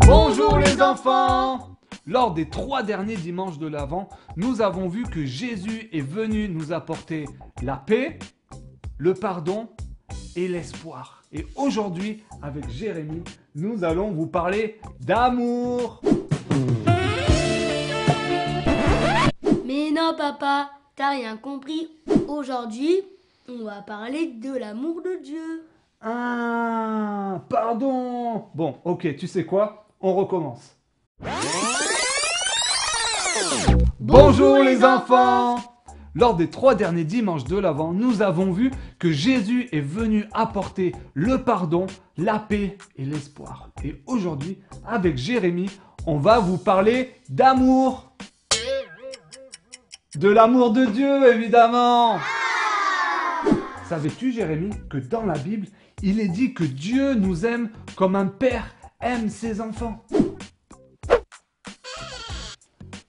Bonjour les enfants! Lors des 3 derniers dimanches de l'Avent, nous avons vu que Jésus est venu nous apporter la paix, le pardon et l'espoir. Et aujourd'hui, avec Jérémy, nous allons vous parler d'amour. Mais non papa, t'as rien compris. Aujourd'hui, on va parler de l'amour de Dieu. Ah, pardon. Bon, ok, tu sais quoi? On recommence. Bonjour les enfants! Lors des 3 derniers dimanches de l'Avent, nous avons vu que Jésus est venu apporter le pardon, la paix et l'espoir. Et aujourd'hui, avec Jérémy, on va vous parler d'amour. De l'amour de Dieu, évidemment! Savais-tu, Jérémy, que dans la Bible, il est dit que Dieu nous aime comme un père aime ses enfants?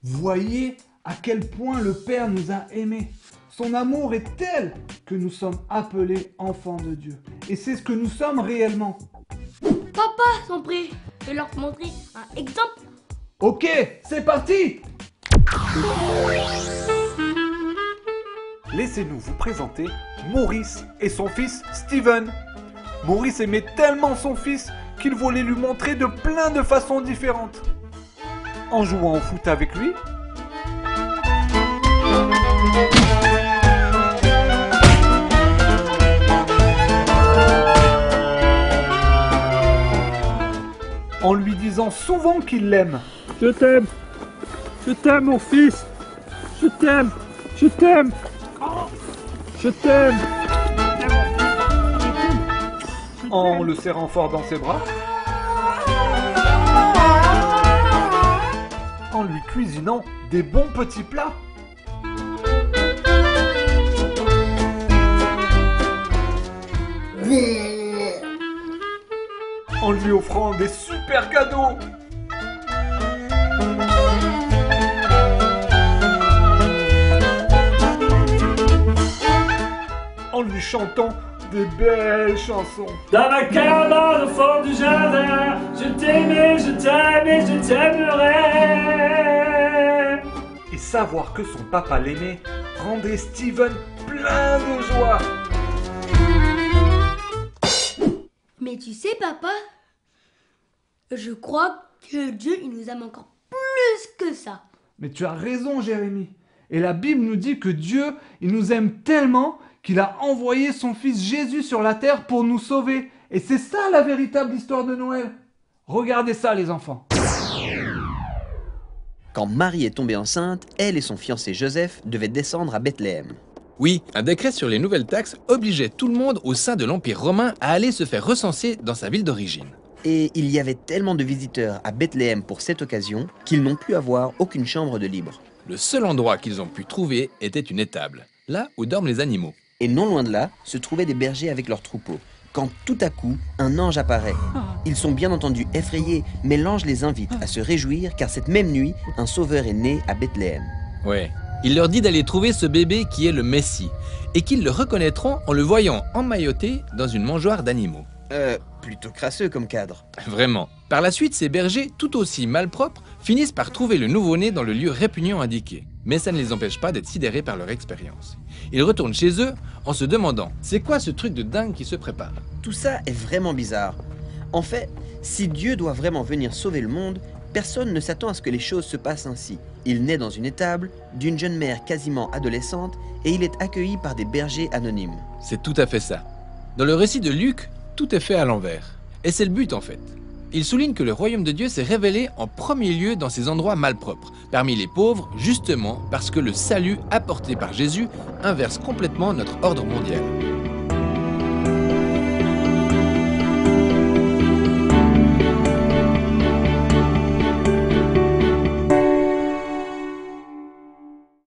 Voyez à quel point le Père nous a aimés. Son amour est tel que nous sommes appelés enfants de Dieu. Et c'est ce que nous sommes réellement. Papa, son prix, je vais leur montrer un exemple. Ok, c'est parti! Laissez-nous vous présenter Maurice et son fils Steven. Maurice aimait tellement son fils qu'il voulait lui montrer de plein de façons différentes. En jouant au foot avec lui, en lui disant souvent qu'il l'aime. Je t'aime mon fils, je t'aime, je t'aime, je t'aime. En le serrant fort dans ses bras, en lui cuisinant des bons petits plats. En lui offrant des super cadeaux. En lui chantant des belles chansons. Dans ma cabane au fond du jardin, je t'aimais, je t'aime et je t'aimerai. Et savoir que son papa l'aimait rendait Steven plein de joie. Mais tu sais papa, je crois que Dieu il nous aime encore plus que ça. Mais tu as raison, Jérémy. Et la Bible nous dit que Dieu, il nous aime tellement qu'il a envoyé son fils Jésus sur la terre pour nous sauver. Et c'est ça la véritable histoire de Noël. Regardez ça, les enfants. Quand Marie est tombée enceinte, elle et son fiancé Joseph devaient descendre à Bethléem. Oui, un décret sur les nouvelles taxes obligeait tout le monde au sein de l'Empire romain à aller se faire recenser dans sa ville d'origine. Et il y avait tellement de visiteurs à Bethléem pour cette occasion qu'ils n'ont pu avoir aucune chambre de libre. Le seul endroit qu'ils ont pu trouver était une étable, là où dorment les animaux. Et non loin de là, se trouvaient des bergers avec leurs troupeaux. Quand tout à coup, un ange apparaît. Ils sont bien entendu effrayés, mais l'ange les invite à se réjouir car cette même nuit, un sauveur est né à Bethléem. Ouais. Il leur dit d'aller trouver ce bébé qui est le Messie, et qu'ils le reconnaîtront en le voyant emmailloté dans une mangeoire d'animaux. Plutôt crasseux comme cadre. Vraiment. Par la suite, ces bergers, tout aussi malpropres, finissent par trouver le nouveau-né dans le lieu répugnant indiqué. Mais ça ne les empêche pas d'être sidérés par leur expérience. Ils retournent chez eux en se demandant « C'est quoi ce truc de dingue qui se prépare ?» Tout ça est vraiment bizarre. En fait, si Dieu doit vraiment venir sauver le monde, personne ne s'attend à ce que les choses se passent ainsi. Il naît dans une étable, d'une jeune mère quasiment adolescente, et il est accueilli par des bergers anonymes. C'est tout à fait ça. Dans le récit de Luc, tout est fait à l'envers. Et c'est le but en fait. Il souligne que le royaume de Dieu s'est révélé en premier lieu dans ces endroits malpropres, parmi les pauvres, justement parce que le salut apporté par Jésus inverse complètement notre ordre mondial.